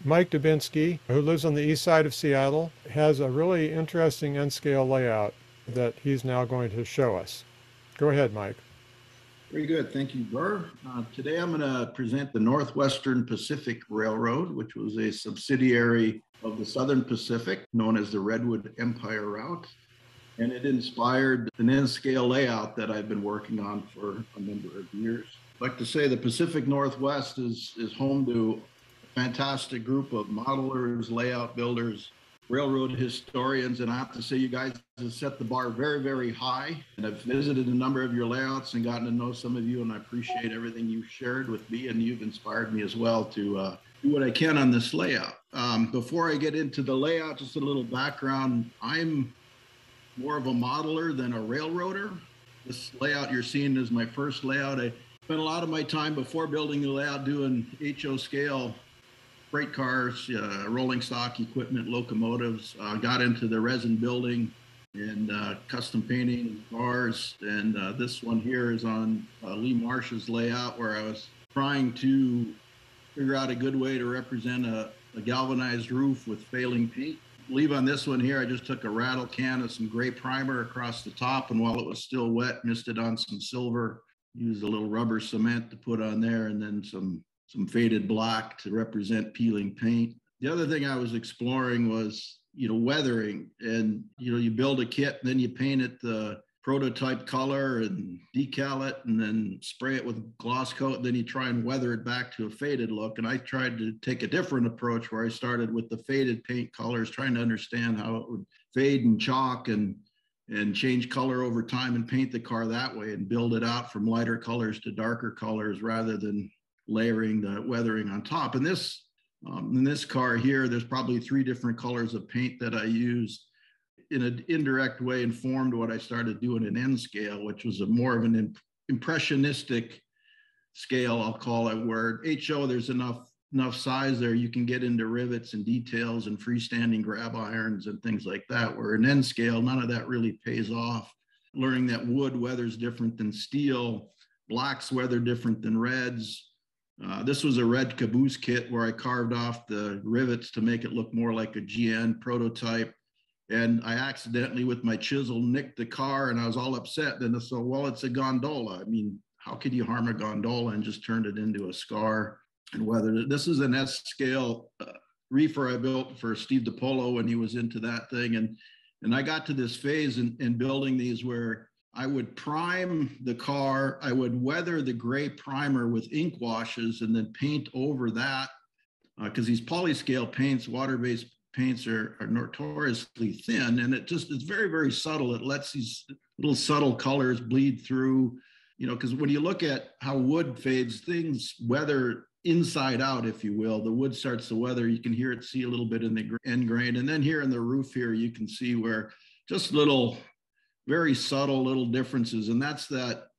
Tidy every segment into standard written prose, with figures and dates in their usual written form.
Mike Dubinsky, who lives on the east side of Seattle, has a really interesting N-scale layout that he's now going to show us. Go ahead, Mike. Very good. Thank you, Burr. Today I'm going to present the Northwestern Pacific Railroad, which was a subsidiary of the Southern Pacific, known as the Redwood Empire Route. And it inspired an N-scale layout that I've been working on for a number of years. I'd like to say the Pacific Northwest is home to a fantastic group of modelers, layout builders, railroad historians, and I have to say you guys have set the bar very, very high. And I've visited a number of your layouts and gotten to know some of you, and I appreciate everything you've shared with me, and you've inspired me as well to do what I can on this layout. Before I get into the layout, just a little background. I'm more of a modeler than a railroader. This layout you're seeing is my first layout. I spent a lot of my time before building the layout doing HO scale freight cars, rolling stock equipment, locomotives, got into the resin building and custom painting cars. And this one here is on Lee Marsh's layout, where I was trying to figure out a good way to represent a galvanized roof with failing paint. Leave on this one here, I just took a rattle can of some gray primer across the top, and while it was still wet, misted on some silver, used a little rubber cement to put on there, and then some faded black to represent peeling paint. The other thing I was exploring was, weathering. And, you build a kit, and then you paint it the prototype color and decal it, and then spray it with gloss coat. And then you try and weather it back to a faded look. And I tried to take a different approach, where I started with the faded paint colors, trying to understand how it would fade and chalk and change color over time and paint the car that way and build it out from lighter colors to darker colors rather than layering the weathering on top. And in this car here, there's probably 3 different colors of paint that I used. In an indirect way informed what I started doing in N scale, which was more of an impressionistic scale, I'll call it, where HO, there's enough size there, you can get into rivets and details and freestanding grab irons and things like that, where in N scale, none of that really pays off. Learning that wood weather's different than steel, blacks weather different than reds. This was a red caboose kit where I carved off the rivets to make it look more like a GN prototype. And I accidentally, with my chisel, nicked the car, and I was all upset. Then I said, well, it's a gondola. I mean, how could you harm a gondola? And just turned it into a scar and weathered it. This is an S-scale reefer I built for Steve DiPolo when he was into that thing. And I got to this phase in building these where I would prime the car, I would weather the gray primer with ink washes and then paint over that, because these polyscale paints, water-based paints are notoriously thin, and it's very, very subtle. It lets these little subtle colors bleed through, because when you look at how wood fades, things weather inside out, if you will. The wood starts to weather. You can hear it, see a little bit in the end grain. And then here in the roof here, you can see where just little, very subtle little differences. And that's that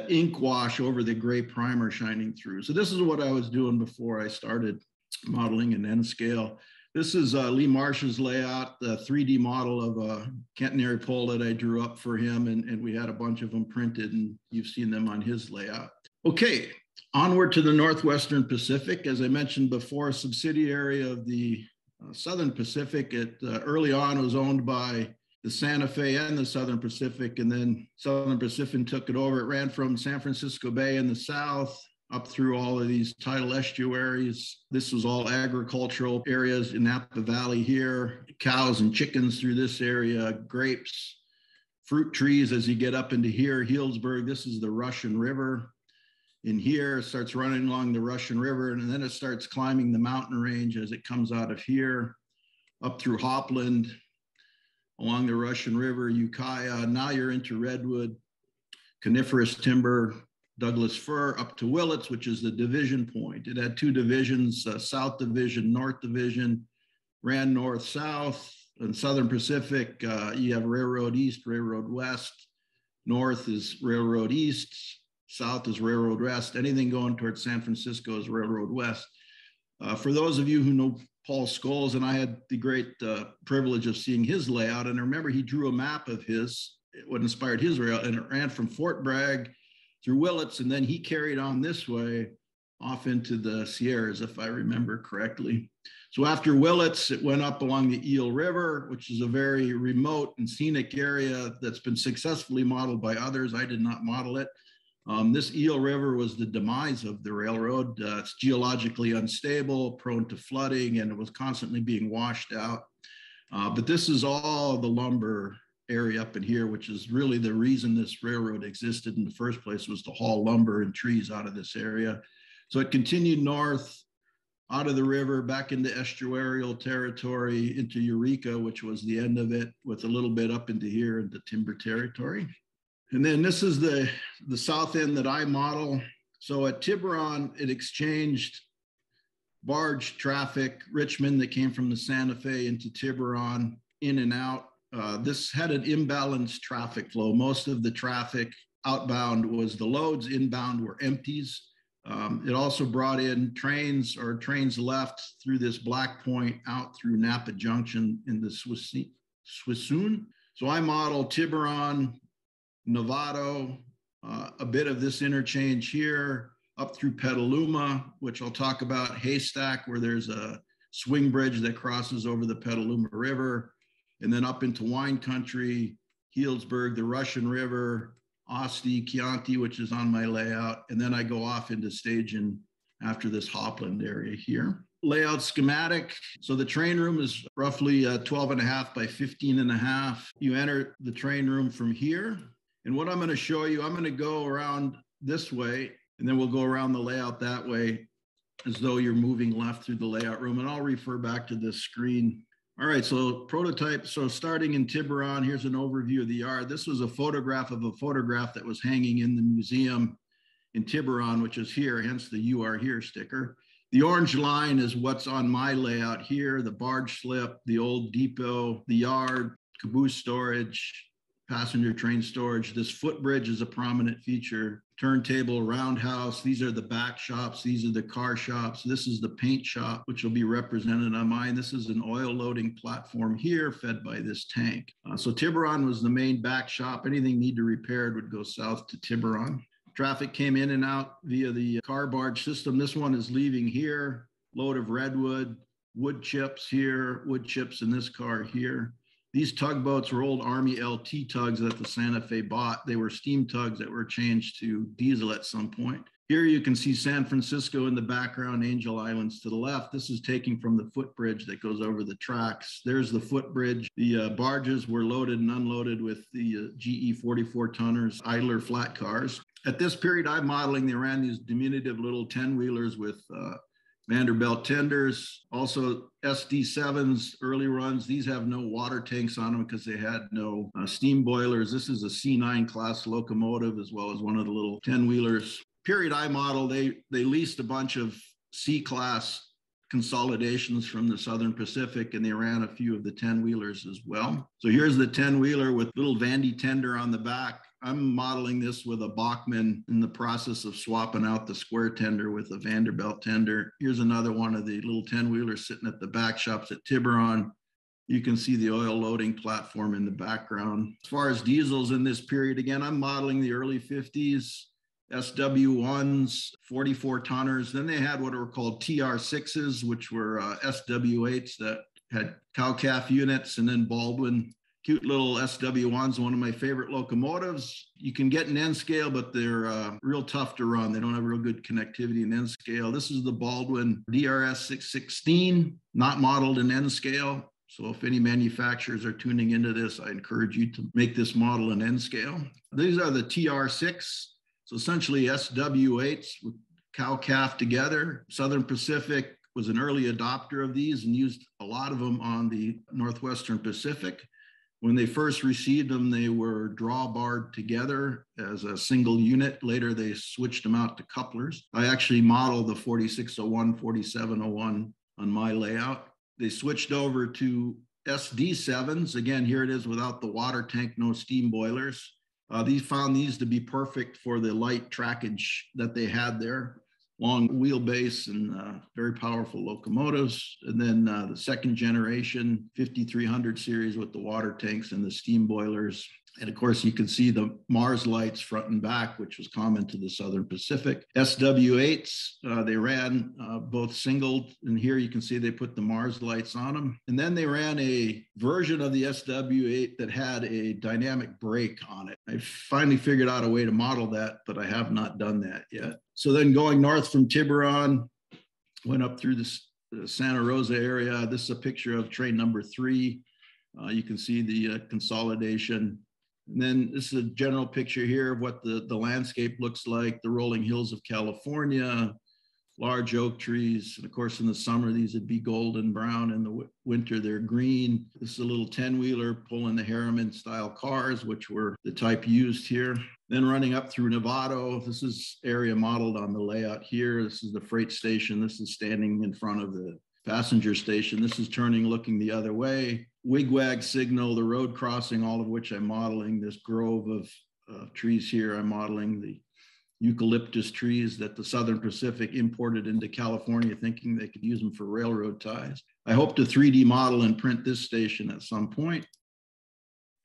ink wash over the gray primer shining through. So this is what I was doing before I started modeling in N scale. This is Lee Marsh's layout, the 3D model of a catenary pole that I drew up for him, and we had a bunch of them printed, and you've seen them on his layout. Okay, onward to the Northwestern Pacific. As I mentioned before, a subsidiary of the Southern Pacific. It early on was owned by the Santa Fe and the Southern Pacific, and then Southern Pacific took it over. It ran from San Francisco Bay in the south up through all of these tidal estuaries. This was all agricultural areas in Napa Valley here, cows and chickens through this area, grapes, fruit trees as you get up into here, Healdsburg. This is the Russian River. In here, it starts running along the Russian River, and then it starts climbing the mountain range as it comes out of here, up through Hopland, along the Russian River, Ukiah. Now you're into redwood, coniferous timber, Douglas fir, up to Willits, which is the division point. It had 2 divisions, South Division, North Division, ran north-south. In Southern Pacific, you have Railroad East, Railroad West. North is Railroad East, south is Railroad West. Anything going towards San Francisco is Railroad West. For those of you who know Paul Scholes, and I had the great privilege of seeing his layout, and I remember he drew a map of what inspired his rail, and it ran from Fort Bragg through Willits, and then he carried on this way off into the Sierras, if I remember correctly. So after Willits, it went up along the Eel River, which is a very remote and scenic area that's been successfully modeled by others. I did not model it. This Eel River was the demise of the railroad. It's geologically unstable, prone to flooding, and it was constantly being washed out. But this is all the lumber area up in here, which is really the reason this railroad existed in the first place, was to haul lumber and trees out of this area. So it continued north out of the river back into estuarial territory into Eureka, which was the end of it, with a little bit up into here into timber territory. And then this is the south end that I model. So at Tiburon, it exchanged barge traffic, Richmond that came from the Santa Fe into Tiburon, in and out. This had an imbalanced traffic flow. Most of the traffic outbound was the loads, inbound were empties. It also brought in trains, or trains left through this Black Point out through Napa Junction in the Swissoon. So I model Tiburon, Novato, a bit of this interchange here, up through Petaluma, which I'll talk about, Haystack, where there's a swing bridge that crosses over the Petaluma River, and then up into wine country, Healdsburg, the Russian River, Asti, Chianti, which is on my layout, and then I go off into Stagen after this Hopland area here. Layout schematic. So the train room is roughly 12.5 by 15.5. You enter the train room from here. And what I'm going to show you, I'm going to go around this way, and then we'll go around the layout that way as though you're moving left through the layout room. And I'll refer back to this screen. All right, so prototype. So starting in Tiburon, here's an overview of the yard. This was a photograph of a photograph that was hanging in the museum in Tiburon, which is here, hence the "You Are Here" sticker. The orange line is what's on my layout here, the barge slip, the old depot, the yard, caboose storage, passenger train storage. This footbridge is a prominent feature. Turntable, roundhouse. These are the back shops. These are the car shops. This is the paint shop, which will be represented on mine. This is an oil loading platform here fed by this tank. So Tiburon was the main back shop. Anything need to repaired would go south to Tiburon. Traffic came in and out via the car barge system. This one is leaving here. Load of redwood, wood chips here, wood chips in this car here. These tugboats were old Army LT tugs that the Santa Fe bought. They were steam tugs that were changed to diesel at some point. Here you can see San Francisco in the background, Angel Islands to the left. This is taking from the footbridge that goes over the tracks. There's the footbridge. The barges were loaded and unloaded with the GE 44 tonners, idler flat cars. At this period I'm modeling, they ran these diminutive little 10-wheelers with Vanderbilt tenders, also SD7s, early runs. These have no water tanks on them because they had no steam boilers. This is a C9 class locomotive, as well as one of the little 10-wheelers. Period I model, they leased a bunch of C-class consolidations from the Southern Pacific, and they ran a few of the 10-wheelers as well. So here's the 10-wheeler with little Vandy tender on the back. I'm modeling this with a Bachmann, in the process of swapping out the square tender with a Vanderbilt tender. Here's another one of the little 10-wheelers sitting at the back shops at Tiburon. You can see the oil loading platform in the background. As far as diesels in this period, again, I'm modeling the early 50s, SW1s, 44 tonners. Then they had what were called TR6s, which were SW8s that had cow-calf units, and then Baldwin. Cute little SW1s, one of my favorite locomotives. You can get an N scale, but they're real tough to run. They don't have real good connectivity in N scale. This is the Baldwin DRS 616, not modeled in N scale. So if any manufacturers are tuning into this, I encourage you to make this model in N scale. These are the TR6, so essentially SW8s with cow-calf together. Southern Pacific was an early adopter of these and used a lot of them on the Northwestern Pacific. When they first received them, they were drawbarred together as a single unit. Later, they switched them out to couplers. I actually modeled the 4601, 4701 on my layout. They switched over to SD7s. Again, here it is without the water tank, no steam boilers. These found these to be perfect for the light trackage that they had there. Long wheelbase and very powerful locomotives. And then the second generation 5300 series with the water tanks and the steam boilers. And of course, you can see the Mars lights front and back, which was common to the Southern Pacific. SW8s, they ran both singled, and here you can see they put the Mars lights on them. And then they ran a version of the SW8 that had a dynamic brake on it. I finally figured out a way to model that, but I have not done that yet. So then going north from Tiburon, went up through the Santa Rosa area. This is a picture of train number 3. You can see the consolidation. And then this is a general picture here of what the landscape looks like, the rolling hills of California, large oak trees. And of course, in the summer, these would be golden brown. In the winter, they're green. This is a little 10-wheeler pulling the Harriman style cars, which were the type used here. Then running up through Novato, this is area modeled on the layout here. This is the freight station. This is standing in front of the passenger station. This is turning, looking the other way. Wigwag signal, the road crossing, all of which I'm modeling. This grove of trees here, I'm modeling the eucalyptus trees that the Southern Pacific imported into California, thinking they could use them for railroad ties. I hope to 3D model and print this station at some point.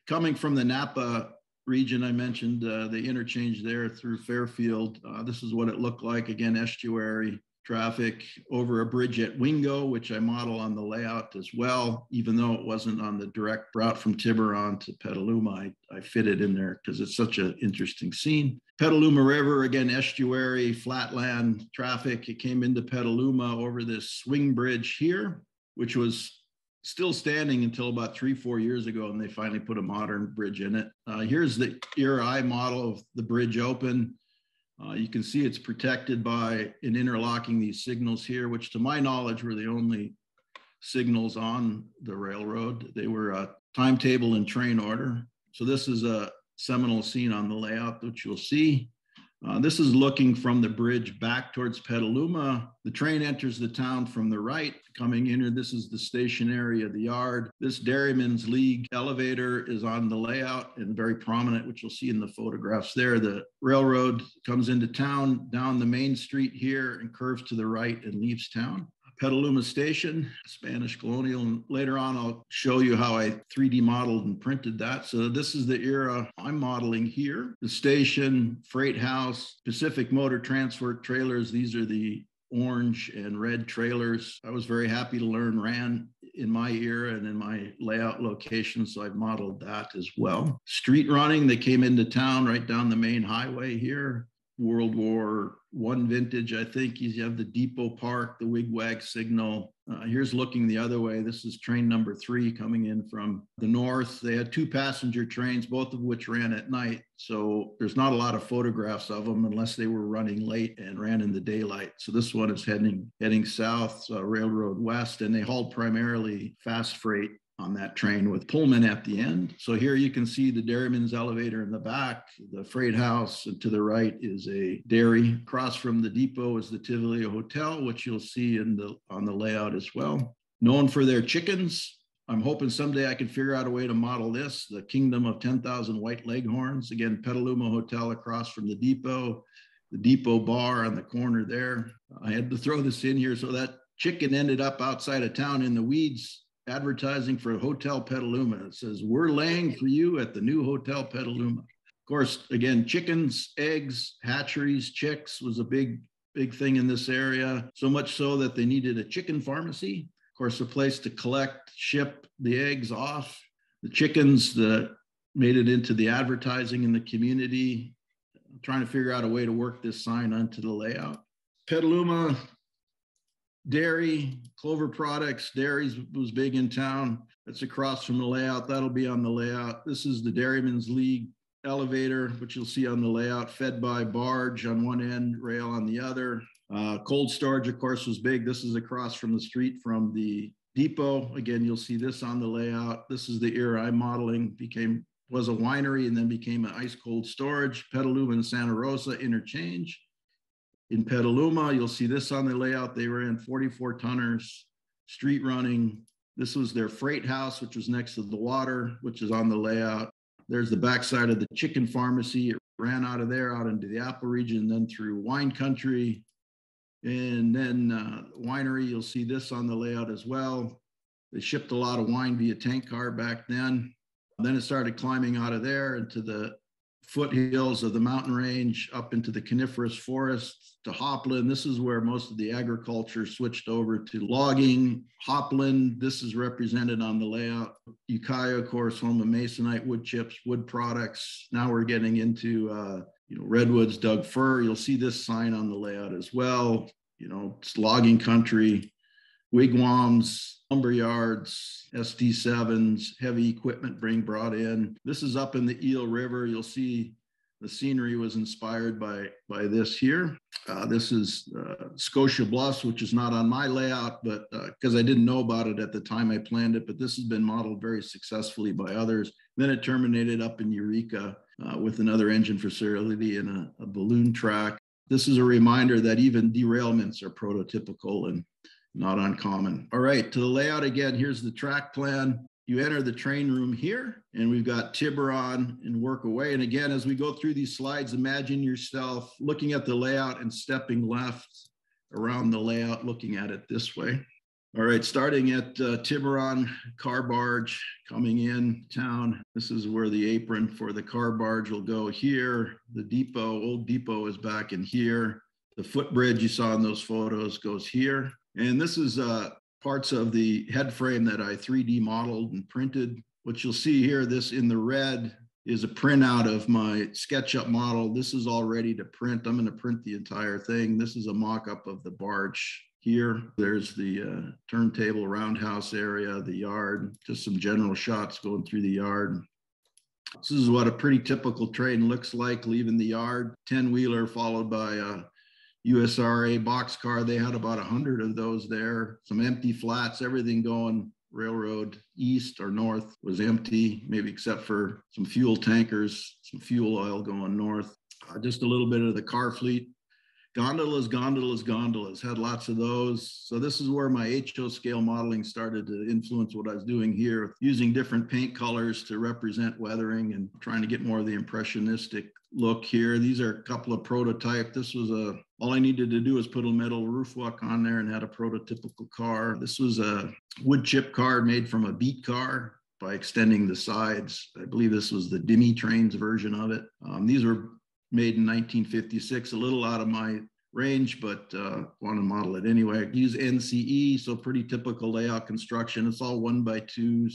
Coming from the Napa region, I mentioned the interchange there through Fairfield. This is what it looked like. Again, estuary traffic over a bridge at Wingo, which I model on the layout as well. Even though it wasn't on the direct route from Tiburon to Petaluma, I fit it in there because it's such an interesting scene. Petaluma River, again, estuary, flatland traffic. It came into Petaluma over this swing bridge here, which was still standing until about 3-4 years ago, and they finally put a modern bridge in it. Here's the era I model of the bridge open. You can see it's protected by an interlocking these signals here, which to my knowledge were the only signals on the railroad. They were timetable and train order. So this is a seminal scene on the layout, which you'll see. This is looking from the bridge back towards Petaluma. The train enters the town from the right, coming in. This is the station area of the yard. This Dairyman's League elevator is on the layout and very prominent, which you'll see in the photographs there. The railroad comes into town down the main street here and curves to the right and leaves town. Petaluma Station, Spanish colonial, and later on I'll show you how I 3D modeled and printed that. So this is the era I'm modeling here. The station, freight house, Pacific Motor Transport trailers. These are the orange and red trailers. I was very happy to learn ran in my era and in my layout location, so I've modeled that as well. Street running, they came into town right down the main highway here. World War I vintage, I think. You have the depot park, the wigwag signal. Here's looking the other way. This is train number 3 coming in from the north. They had 2 passenger trains, both of which ran at night. So there's not a lot of photographs of them unless they were running late and ran in the daylight. So this one is heading south, Railroad West, and they hauled primarily fast freight on that train with Pullman at the end. So here you can see the Dairyman's elevator in the back, the freight house, and to the right is a dairy. Across from the depot is the Tivoli Hotel, which you'll see on the layout as well. Known for their chickens. I'm hoping someday I can figure out a way to model this, the Kingdom of 10,000 White Leghorns. Again, Petaluma Hotel across from the depot bar on the corner there. I had to throw this in here so that chicken ended up outside of town in the weeds advertising for Hotel Petaluma. It says, "We're laying for you at the new Hotel Petaluma." Of course, again, chickens, eggs, hatcheries, chicks was a big thing in this area. So much so that they needed a chicken pharmacy. Of course, a place to collect, ship the eggs off. The chickens that made it into the advertising in the community. I'm trying to figure out a way to work this sign onto the layout. Petaluma Dairy, Clover Products, dairies was big in town. That's across from the layout. That'll be on the layout. This is the Dairyman's League elevator, which you'll see on the layout, fed by barge on one end, rail on the other. Cold storage, of course, was big. This is across from the street from the depot. Again, you'll see this on the layout. This is the era I'm modeling. Was a winery and then became an ice cold storage. Petaluma and Santa Rosa interchange. In Petaluma, you'll see this on the layout. They ran 44 tonners, street running. This was their freight house, which was next to the water, which is on the layout. There's the backside of the chicken pharmacy. It ran out of there, out into the Apple region, then through wine country. And then winery, you'll see this on the layout as well. They shipped a lot of wine via tank car back then. Then it started climbing out of there into the foothills of the mountain range, up into the coniferous forests to Hopland. This is where most of the agriculture switched over to logging. Hopland, this is represented on the layout. Ukiah, of course, home of masonite, wood chips, wood products. Now we're getting into redwoods, Doug fir. You'll see this sign on the layout as well. It's logging country, wigwams, lumber yards, SD7s, heavy equipment being brought in. This is up in the Eel River. You'll see the scenery was inspired by this here. This is Scotia Bluffs, which is not on my layout, but because I didn't know about it at the time I planned it, but this has been modeled very successfully by others. Then it terminated up in Eureka with another engine facility and a balloon track. This is a reminder that even derailments are prototypical and not uncommon. All right, to the layout again, here's the track plan. You enter the train room here, and we've got Tiburon and work away. And again, as we go through these slides, imagine yourself looking at the layout and stepping left around the layout, looking at it this way. All right, starting at Tiburon, car barge coming in town. This is where the apron for the car barge will go here. The depot, old depot, is back in here. The footbridge you saw in those photos goes here. And this is parts of the head frame that I 3D modeled and printed. What you'll see here, this in the red is a printout of my SketchUp model. This is all ready to print. I'm going to print the entire thing. This is a mock-up of the barge here. There's the turntable roundhouse area, the yard, just some general shots going through the yard. This is what a pretty typical train looks like leaving the yard. 10-wheeler followed by a USRA boxcar. They had about 100 of those there. Some empty flats, everything going railroad east or north was empty, maybe except for some fuel tankers, some fuel oil going north. Just a little bit of the car fleet. Gondolas, gondolas, gondolas, had lots of those. So this is where my HO scale modeling started to influence what I was doing here, using different paint colors to represent weathering and trying to get more of the impressionistic look here. These are a couple of prototype. This was all I needed to do was put a metal roof walk on there and had a prototypical car. This was a wood chip car made from a beat car by extending the sides. I believe this was the Dimi Trains version of it. These were made in 1956, a little out of my range, but want to model it anyway. I use NCE, so pretty typical layout construction. It's all 1x2s,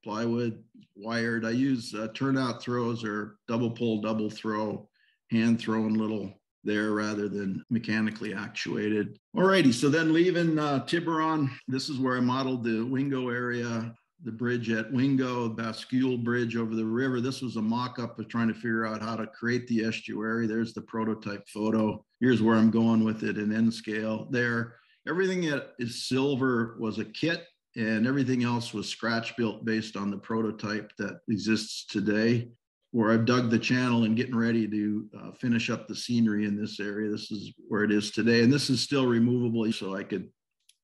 plywood, wired. I use turnout throws or double pull, double throw, hand thrown little there rather than mechanically actuated. Alrighty, so then leaving Tiburon, this is where I modeled the Wingo area, the bridge at Wingo, Bascule Bridge over the river. This was a mock-up of trying to figure out how to create the estuary. There's the prototype photo. Here's where I'm going with it in N scale there. Everything that is silver was a kit, and everything else was scratch built based on the prototype that exists today, where I've dug the channel and getting ready to finish up the scenery in this area. This is where it is today. And this is still removable, so I could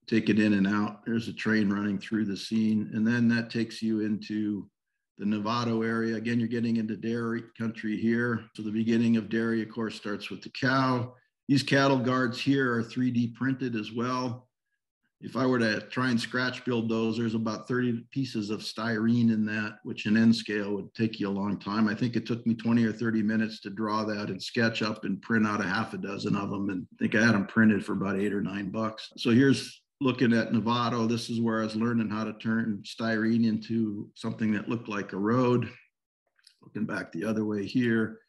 take it in and out. There's a train running through the scene. And then that takes you into the Novato area. Again, you're getting into dairy country here. So the beginning of dairy, of course, starts with the cow. These cattle guards here are 3D printed as well. If I were to try and scratch build those, there's about 30 pieces of styrene in that, which in N scale would take you a long time. I think it took me 20 or 30 minutes to draw that and sketch up and print out a half a dozen of them. And I think I had them printed for about $8 or $9. So here's looking at Novato. This is where I was learning how to turn styrene into something that looked like a road. Looking back the other way here.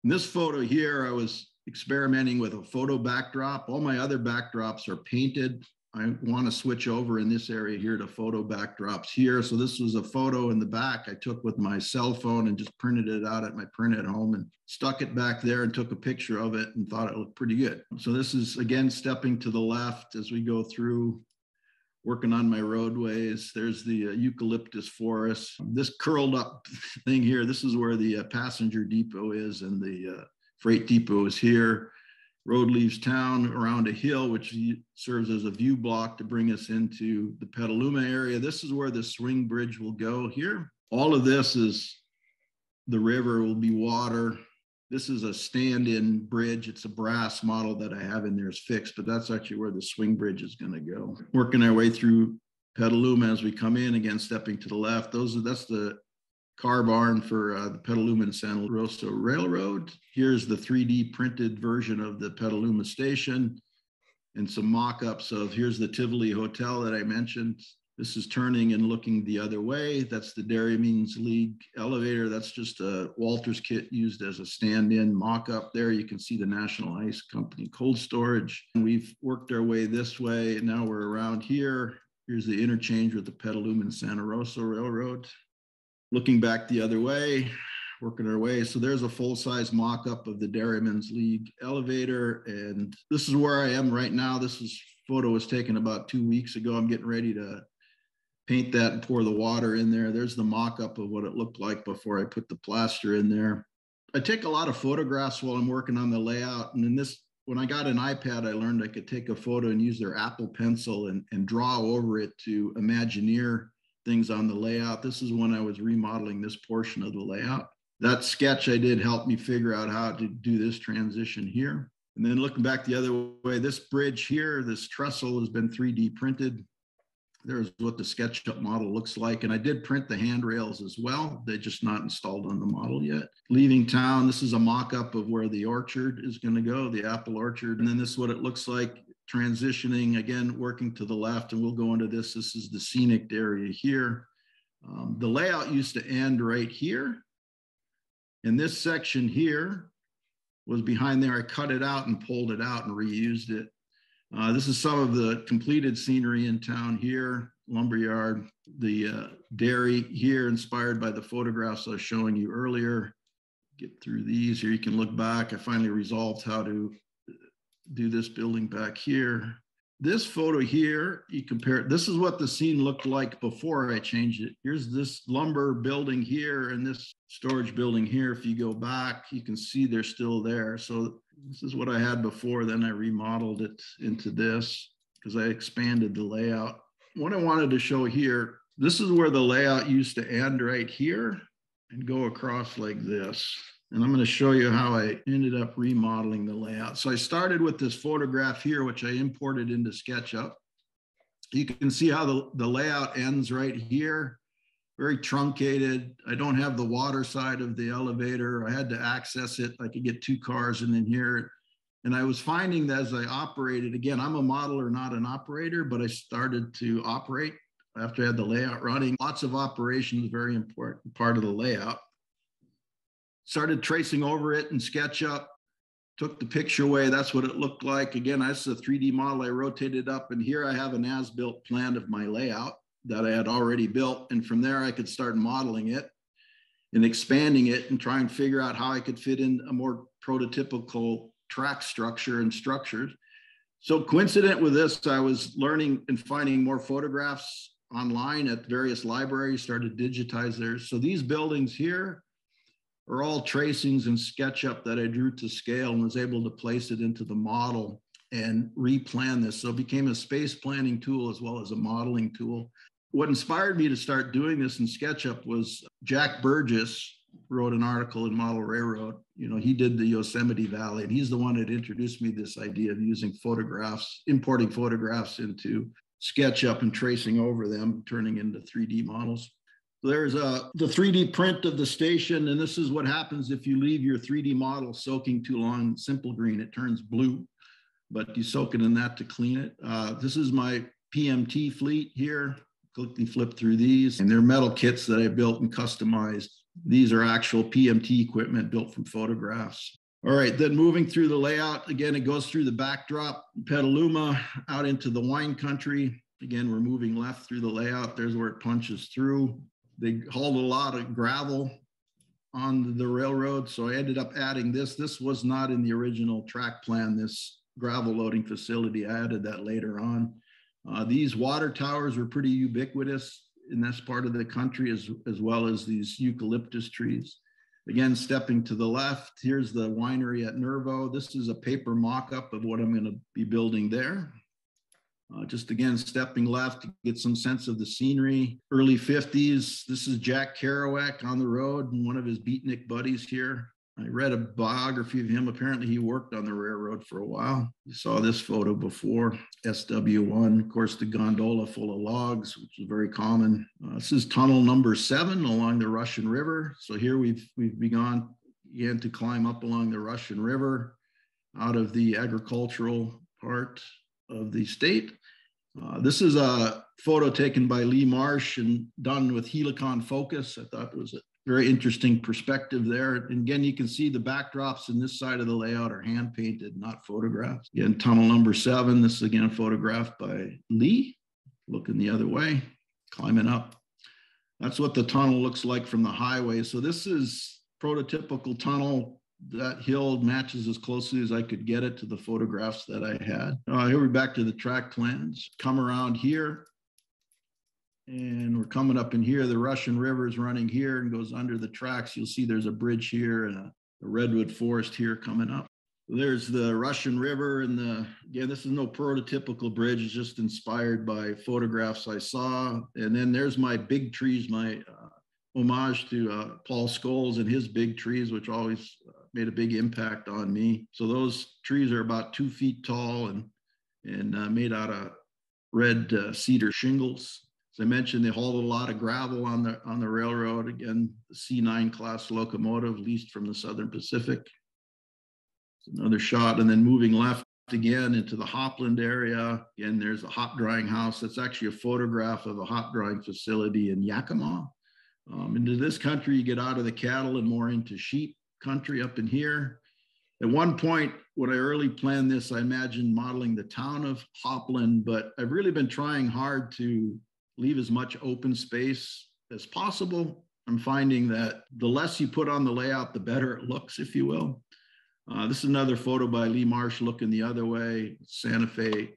In this photo here, I was experimenting with a photo backdrop. All my other backdrops are painted. I want to switch over in this area here to photo backdrops here. So this was a photo in the back I took with my cell phone and just printed it out at my print at home and stuck it back there and took a picture of it and thought it looked pretty good. So this is, again, stepping to the left as we go through, working on my roadways. There's the eucalyptus forest. This curled up thing here, this is where the passenger depot is, and the freight depot is here. Road leaves town around a hill, which serves as a view block to bring us into the Petaluma area. This is where the swing bridge will go here. All of this is the river, will be water. This is a stand-in bridge. It's a brass model that I have in there is fixed, but that's actually where the swing bridge is going to go. Working our way through Petaluma as we come in, again, stepping to the left. That's the car barn for the Petaluma and Santa Rosa Railroad. Here's the 3D printed version of the Petaluma station and some mock-ups of, here's the Tivoli Hotel that I mentioned. This is turning and looking the other way. That's the Dairymen's League elevator. That's just a Walters kit used as a stand-in mock-up. There you can see the National Ice Company cold storage. And we've worked our way this way, and now we're around here. Here's the interchange with the Petaluma and Santa Rosa Railroad. Looking back the other way, working our way. So there's a full-size mock-up of the Dairymen's League elevator. And this is where I am right now. Photo was taken about 2 weeks ago. I'm getting ready to paint that and pour the water in there. There's the mock-up of what it looked like before I put the plaster in there. I take a lot of photographs while I'm working on the layout. And when I got an iPad, I learned I could take a photo and use their Apple Pencil and draw over it to Imagineer things on the layout. This is when I was remodeling this portion of the layout. That sketch I did help me figure out how to do this transition here. And then looking back the other way, this bridge here, this trestle has been 3D printed. There's what the SketchUp model looks like. And I did print the handrails as well. They're just not installed on the model yet. Leaving town, this is a mock-up of where the orchard is going to go, the apple orchard. And then this is what it looks like transitioning, again, working to the left. And we'll go into this. This is the scenic area here. The layout used to end right here. And this section here was behind there. I cut it out and pulled it out and reused it. This is some of the completed scenery in town here, lumberyard, the dairy here, inspired by the photographs I was showing you earlier. Get through these here, you can look back. I finally resolved how to do this building back here. This photo here, you compare, this is what the scene looked like before I changed it. Here's this lumber building here and this storage building here. If you go back, you can see they're still there. So this is what I had before. Then I remodeled it into this because I expanded the layout. What I wanted to show here, this is where the layout used to end right here and go across like this. And I'm going to show you how I ended up remodeling the layout. So I started with this photograph here, which I imported into SketchUp. You can see how the layout ends right here, very truncated. I don't have the water side of the elevator. I had to access it. I could get two cars in here. And I was finding that as I operated, again, I'm a modeler, not an operator, but I started to operate after I had the layout running. Lots of operations, very important part of the layout. Started tracing over it in SketchUp, took the picture away. That's what it looked like. Again, that's a 3D model. I rotated up, and here I have an as-built plan of my layout that I had already built. And from there, I could start modeling it and expanding it and try and figure out how I could fit in a more prototypical track structure and structures. So coincident with this, I was learning and finding more photographs online at various libraries, started to digitize theirs. So these buildings here are all tracings in SketchUp that I drew to scale and was able to place it into the model and replan this. So it became a space planning tool as well as a modeling tool. What inspired me to start doing this in SketchUp was Jack Burgess wrote an article in Model Railroad. You know, he did the Yosemite Valley, and he's the one that introduced me this idea of using photographs, importing photographs into SketchUp and tracing over them, turning into 3D models. There's the 3D print of the station, and this is what happens if you leave your 3D model soaking too long in Simple Green. It turns blue, but you soak it in that to clean it. This is my PMT fleet here. Quickly flip through these, and they're metal kits that I built and customized. These are actual PMT equipment built from photographs. All right, then moving through the layout, again, it goes through the backdrop, Petaluma, out into the wine country. Again, we're moving left through the layout. There's where it punches through. They hauled a lot of gravel on the railroad, so I ended up adding this. This was not in the original track plan, this gravel loading facility. I added that later on. These water towers were pretty ubiquitous in this part of the country, as well as these eucalyptus trees. Again, stepping to the left, here's the winery at Nervo. This is a paper mock-up of what I'm going to be building there. Just again, stepping left to get some sense of the scenery. Early 50s, this is Jack Kerouac on the road and one of his beatnik buddies here. I read a biography of him. Apparently, he worked on the railroad for a while. You saw this photo before, SW1. Of course, the gondola full of logs, which is very common. This is tunnel number 7 along the Russian River. So here we've begun to climb up along the Russian River out of the agricultural part of the state. This is a photo taken by Lee Marsh and done with Helicon focus. I thought it was a very interesting perspective there. And again, you can see the backdrops in this side of the layout are hand painted, not photographs. Again, tunnel number 7. This is again photographed by Lee, looking the other way, climbing up. That's what the tunnel looks like from the highway. So this is prototypical tunnel. That hill matches as closely as I could get it to the photographs that I had. Here we're back to the track plans. Come around here. And we're coming up in here. The Russian River is running here and goes under the tracks. You'll see there's a bridge here and a redwood forest here coming up. There's the Russian River and again, this is no prototypical bridge. It's just inspired by photographs I saw. And then there's my big trees, my homage to Paul Scholes and his big trees, which always made a big impact on me. So those trees are about 2 feet tall and made out of red cedar shingles. As I mentioned, they hauled a lot of gravel on the railroad. Again, the C9 class locomotive leased from the Southern Pacific. It's another shot, and then moving left again into the Hopland area. Again, there's a hop drying house. That's actually a photograph of a hop drying facility in Yakima. Into this country, you get out of the cattle and more into sheep country up in here. At one point, when I early planned this, I imagined modeling the town of Hopland, but I've really been trying hard to leave as much open space as possible. I'm finding that the less you put on the layout, the better it looks, if you will. This is another photo by Lee Marsh looking the other way. Santa Fe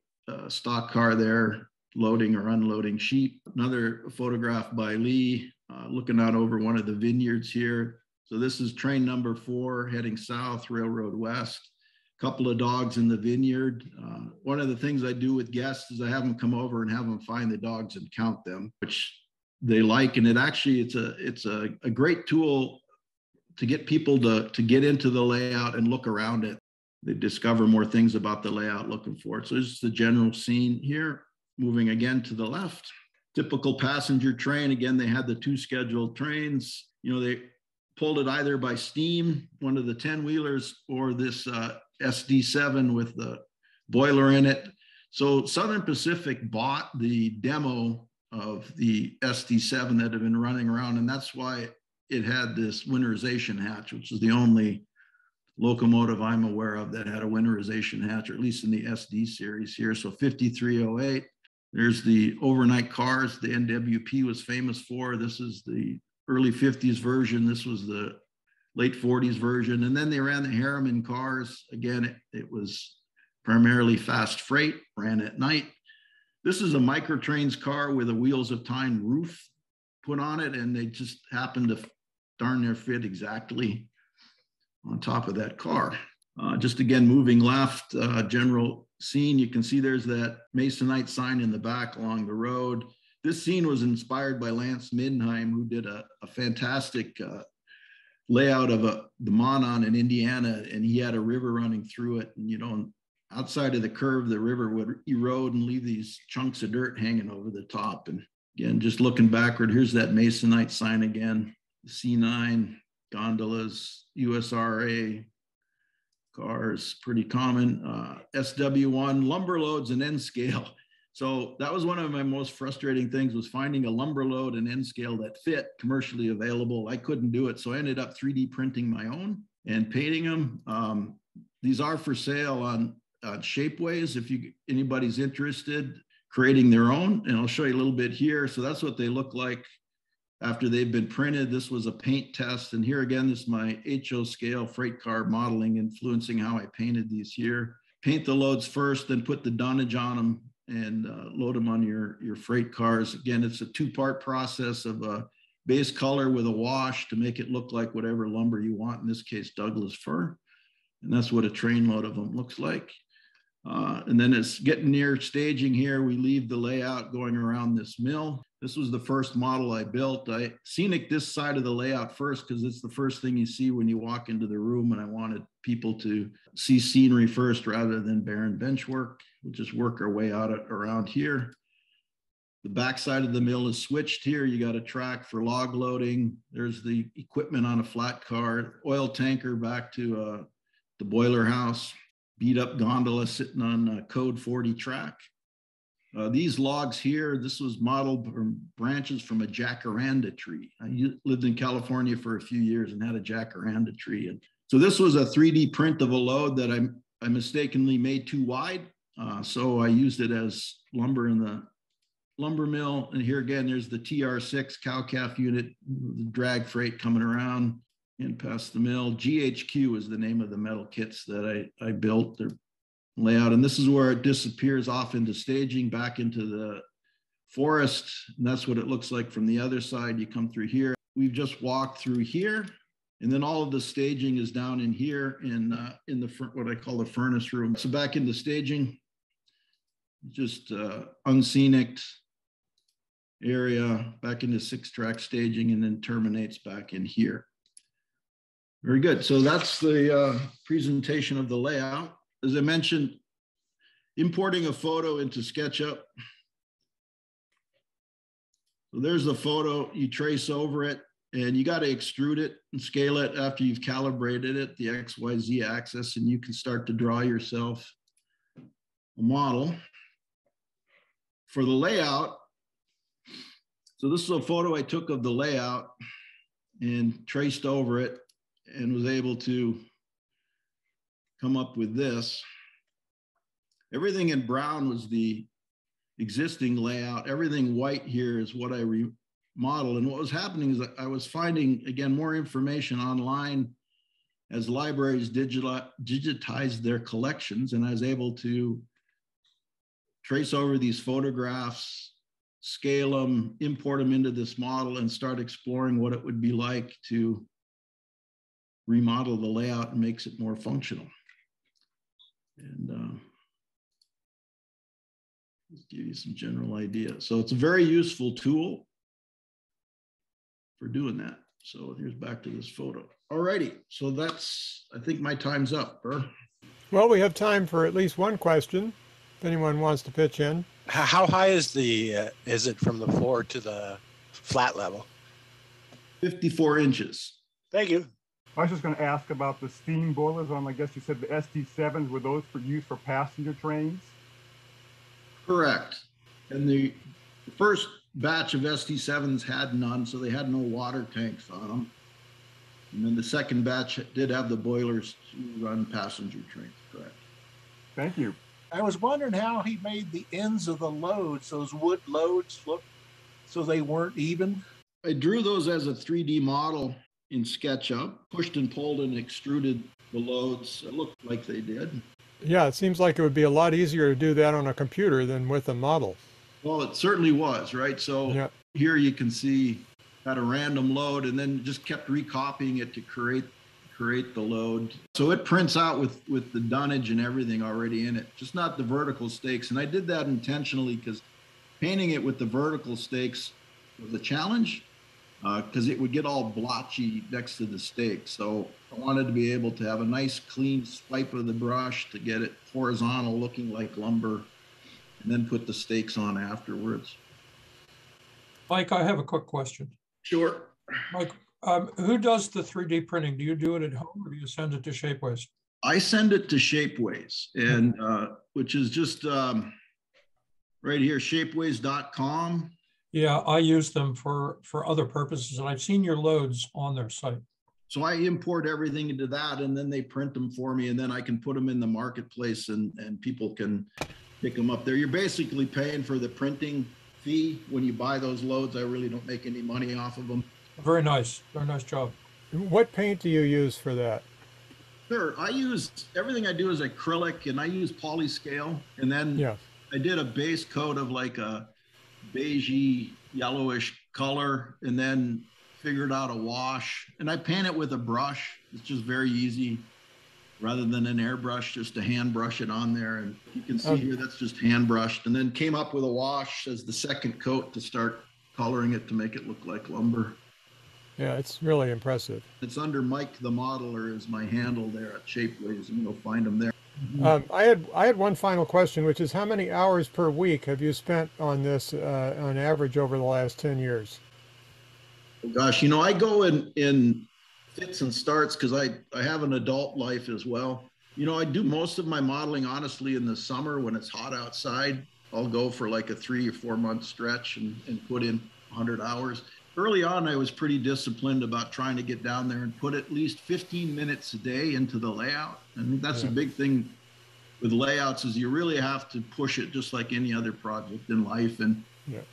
stock car there, loading or unloading sheep. Another photograph by Lee looking out over one of the vineyards here. So this is train number 4 heading south, Railroad West. Couple of dogs in the vineyard. One of the things I do with guests is I have them come over and have them find the dogs and count them, which they like. And it's a great tool to get people to get into the layout and look around it. They discover more things about the layout looking for it. So this is the general scene here. Moving again to the left. Typical passenger train. Again, they had the 2 scheduled trains. They pulled it either by steam, one of the 10-wheelers, or this SD7 with the boiler in it. So Southern Pacific bought the demo of the SD7 that had been running around, and that's why it had this winterization hatch, which is the only locomotive I'm aware of that had a winterization hatch, or at least in the SD series here. So 5308. There's the overnight cars the NWP was famous for. This is the early 50s version. This was the late 40s version. And then they ran the Harriman cars. Again, it was primarily fast freight, ran at night. This is a Microtrains car with a Wheels of Time roof put on it, and they just happened to darn near fit exactly on top of that car. Just again, moving left, general scene, you can see there's that Masonite sign in the back along the road. This scene was inspired by Lance Middenheim, who did a fantastic layout of the Monon in Indiana, and he had a river running through it. And, outside of the curve, the river would erode and leave these chunks of dirt hanging over the top. And again, just looking backward, here's that Masonite sign again, C9, gondolas, USRA cars, pretty common. SW1, lumber loads and N scale. So that was one of my most frustrating things, was finding a lumber load and N scale that fit, commercially available. I couldn't do it. So I ended up 3D printing my own and painting them. These are for sale on Shapeways if anybody's interested, creating their own. And I'll show you a little bit here. So that's what they look like after they've been printed. This was a paint test. And here again, this is my HO scale freight car modeling, influencing how I painted these here. Paint the loads first, then put the dunnage on them and load them on your freight cars. Again, it's a 2-part process of a base color with a wash to make it look like whatever lumber you want, in this case, Douglas fir. And that's what a train load of them looks like. And then it's getting near staging here. We leave the layout going around this mill. This was the first model I built. I scenic this side of the layout first because it's the first thing you see when you walk into the room. And I wanted people to see scenery first rather than barren bench work. We'll just work our way out around here. The backside of the mill is switched here. You got a track for log loading. There's the equipment on a flat car, oil tanker back to the boiler house. Beat up gondola sitting on a code 40 track. These logs here, this was modeled from branches from a jacaranda tree. I lived in California for a few years and had a jacaranda tree. And so this was a 3D print of a load that I mistakenly made too wide. So I used it as lumber in the lumber mill. And here again, there's the TR6 cow-calf unit, the drag freight coming around and past the mill. GHQ is the name of the metal kits that I built, their layout. And this is where it disappears off into staging back into the forest. And that's what it looks like from the other side. You come through here. We've just walked through here. And then all of the staging is down in here in the what I call the furnace room. So back into staging, just unscenic area, back into 6-track staging, and then terminates back in here. Very good. So that's the presentation of the layout. As I mentioned, importing a photo into SketchUp. So there's the photo. You trace over it, and you got to extrude it and scale it after you've calibrated it, the XYZ axis, and you can start to draw yourself a model. For the layout, so this is a photo I took of the layout and traced over it, and was able to come up with this. Everything in brown was the existing layout. Everything white here is what I remodeled. And what was happening is that I was finding, again, more information online as libraries digitized their collections, and I was able to trace over these photographs, scale them, import them into this model, and start exploring what it would be like to remodel the layout and makes it more functional. And just give you some general ideas. So it's a very useful tool for doing that. So here's back to this photo. All righty, so that's, I think my time's up, Burr. Well, we have time for at least one question, if anyone wants to pitch in. How high is is it from the floor to the flat level? 54 inches. Thank you. I was just going to ask about the steam boilers on, I guess you said the ST7s, were those used for passenger trains? Correct. And the first batch of ST7s had none, so they had no water tanks on them. And then the second batch did have the boilers to run passenger trains, correct. Thank you. I was wondering how he made the ends of the loads, those wood loads, look so they weren't even. I drew those as a 3D model in SketchUp, pushed and pulled and extruded the loads. It looked like they did. Yeah, it seems like it would be a lot easier to do that on a computer than with a model. Well, it certainly was, right? So yeah. Here you can see had a random load and then just kept recopying it to create the load. So it prints out with the dunnage and everything already in it, just not the vertical stakes. And I did that intentionally because painting it with the vertical stakes was a challenge. Because it would get all blotchy next to the stake. So I wanted to be able to have a nice clean swipe of the brush to get it horizontal looking like lumber, and then put the stakes on afterwards. Mike, I have a quick question. Sure. Mike, who does the 3D printing? Do you do it at home or do you send it to Shapeways? I send it to Shapeways, and which is just right here, shapeways.com. Yeah, I use them for other purposes, and I've seen your loads on their site. So I import everything into that, and then they print them for me, and then I can put them in the marketplace, and people can pick them up there. You're basically paying for the printing fee when you buy those loads. I really don't make any money off of them. Very nice job. What paint do you use for that? Sure, everything I do is acrylic, and I use polyscale, and then I did a base coat of like a beigey yellowish color, and then figured out a wash, and I paint it with a brush. It's just very easy. rather than an airbrush, just to hand brush it on there. And you can see here, that's just hand brushed, and then came up with a wash as the second coat to start coloring it to make it look like lumber. Yeah, it's really impressive. It's under Mike the Modeler is my handle there at Shapeways, and you'll find him there. I had one final question, which is how many hours per week have you spent on this on average over the last 10 years? Oh, gosh, you know, I go in fits and starts because I have an adult life as well. You know, I do most of my modeling honestly in the summer when it's hot outside. I'll go for like a 3 or 4 month stretch and put in 100 hours. Early on, I was pretty disciplined about trying to get down there and put at least 15 minutes a day into the layout. I think that's a big thing with layouts is you really have to push it just like any other project in life. And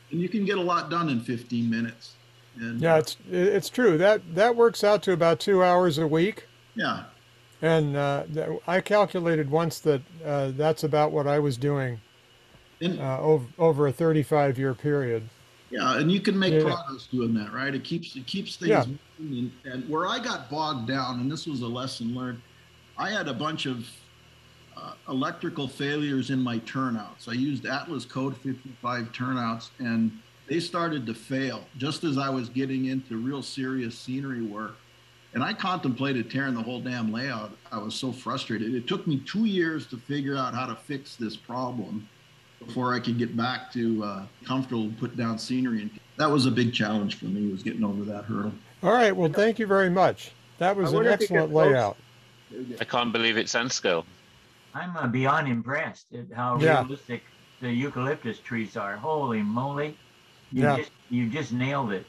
you can get a lot done in 15 minutes. And, yeah, it's true. That works out to about 2 hours a week. Yeah. And I calculated once that that's about what I was doing over a 35-year period. Yeah, and you can make progress doing that, right? It keeps things moving. And where I got bogged down, and this was a lesson learned, I had a bunch of electrical failures in my turnouts. I used Atlas Code 55 turnouts, and they started to fail just as I was getting into real serious scenery work. And I contemplated tearing the whole damn layout. I was so frustrated. It took me 2 years to figure out how to fix this problem before I could get back to comfortable put down scenery. And that was a big challenge for me, was getting over that hurdle. All right. Well, thank you very much. That was an excellent layout. I can't believe it's Enscale. I'm beyond impressed at how realistic the eucalyptus trees are. Holy moly. You just nailed it.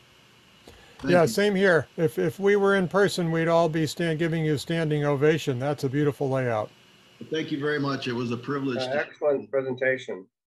Thank you. Same here. If we were in person, we'd all be giving you a standing ovation. That's a beautiful layout. Thank you very much. It was a privilege. Excellent presentation.